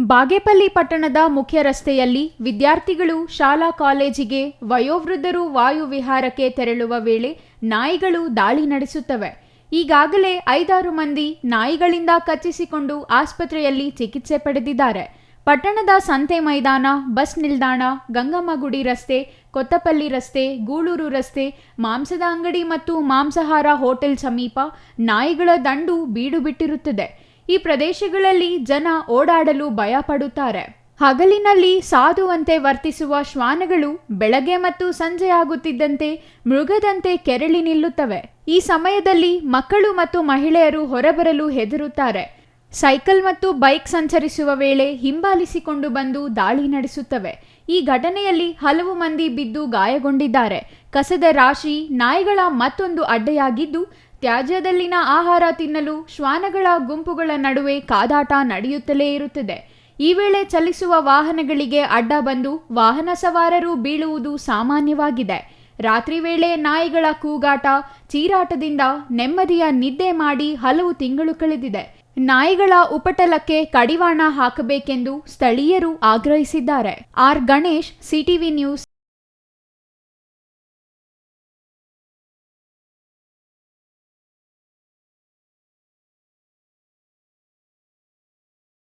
ಬಾಗೇಪಲ್ಲಿ ಪಟ್ಟಣದ ಮುಖ್ಯ ರಸ್ತೆಯಲ್ಲಿ ವಿದ್ಯಾರ್ಥಿಗಳು ಶಾಲಾ ಕಾಲೇಜಿಗೆ, ವಯೋವೃದ್ಧರು ವಾಯುವಿಹಾರಕ್ಕೆ ತೆರಳುವ ವೇಳೆ ನಾಯಿಗಳು ದಾಳಿ ನಡೆಸುತ್ತವೆ. ಈಗಾಗಲೇ 5-6 ಮಂದಿ ನಾಯಿಗಳಿಂದ ಕಚ್ಚಿಸಿಕೊಂಡು ಆಸ್ಪತ್ರೆಯಲ್ಲಿ ಚಿಕಿತ್ಸೆ ಪಡೆದಿದ್ದಾರೆ. ಪಟ್ಟಣದ ಸಂತೆ ಮೈದಾನ, ಬಸ್ ನಿಲ್ದಾಣ, ಗಂಗಮ್ಮ ಗುಡಿ ರಸ್ತೆ, ಕೊತ್ತಪಲ್ಲಿ ರಸ್ತೆ, ಗೂಳೂರು ರಸ್ತೆ, ಮಾಂಸದ ಅಂಗಡಿ ಮತ್ತು ಮಾಂಸಾಹಾರ ಹೋಟೆಲ್ ಸಮೀಪ ನಾಯಿಗಳ ದಂಡು ಬೀಡು ಬಿಟ್ಟಿರುತ್ತದೆ. ಈ ಪ್ರದೇಶಗಳಲ್ಲಿ ಜನ ಓಡಾಡಲು ಭಯ ಪಡುತ್ತಾರೆ. ಹಗಲಿನಲ್ಲಿ ಸಾಧುವಂತೆ ವರ್ತಿಸುವ ಶ್ವಾನಗಳು ಬೆಳಗ್ಗೆ ಮತ್ತು ಸಂಜೆಯಾಗುತ್ತಿದ್ದಂತೆ ಮೃಗದಂತೆ ಕೆರಳಿ ನಿಲ್ಲುತ್ತವೆ. ಈ ಸಮಯದಲ್ಲಿ ಮಕ್ಕಳು ಮತ್ತು ಮಹಿಳೆಯರು ಹೊರಬರಲು ಹೆದರುತ್ತಾರೆ. ಸೈಕಲ್ ಮತ್ತು ಬೈಕ್ ಸಂಚರಿಸುವ ವೇಳೆ ಹಿಂಬಾಲಿಸಿಕೊಂಡು ಬಂದು ದಾಳಿ ನಡೆಸುತ್ತವೆ. ಈ ಘಟನೆಯಲ್ಲಿ ಹಲವು ಮಂದಿ ಬಿದ್ದು ಗಾಯಗೊಂಡಿದ್ದಾರೆ. ಕಸದ ರಾಶಿ ನಾಯಿಗಳ ಮತ್ತೊಂದು ಅಡ್ಡೆಯಾಗಿದ್ದು, ತ್ಯಾಜ್ಯದಲ್ಲಿನ ಆಹಾರ ತಿನ್ನಲು ಶ್ವಾನಗಳ ಗುಂಪುಗಳ ನಡುವೆ ಕಾದಾಟ ನಡೆಯುತ್ತಲೇ ಇರುತ್ತದೆ. ಈ ವೇಳೆ ಚಲಿಸುವ ವಾಹನಗಳಿಗೆ ಅಡ್ಡ ಬಂದು ವಾಹನ ಸವಾರರು ಬೀಳುವುದು ಸಾಮಾನ್ಯವಾಗಿದೆ. ರಾತ್ರಿ ವೇಳೆ ನಾಯಿಗಳ ಕೂಗಾಟ, ಚೀರಾಟದಿಂದ ನೆಮ್ಮದಿಯ ನಿದ್ದೆ ಮಾಡಿ ಹಲವು ತಿಂಗಳು ಕಳೆದಿದೆ. ನಾಯಿಗಳ ಉಪಟಳಕ್ಕೆ ಕಡಿವಾಣ ಹಾಕಬೇಕೆಂದು ಸ್ಥಳೀಯರು ಆಗ್ರಹಿಸಿದ್ದಾರೆ. R Ganesh, CTV news.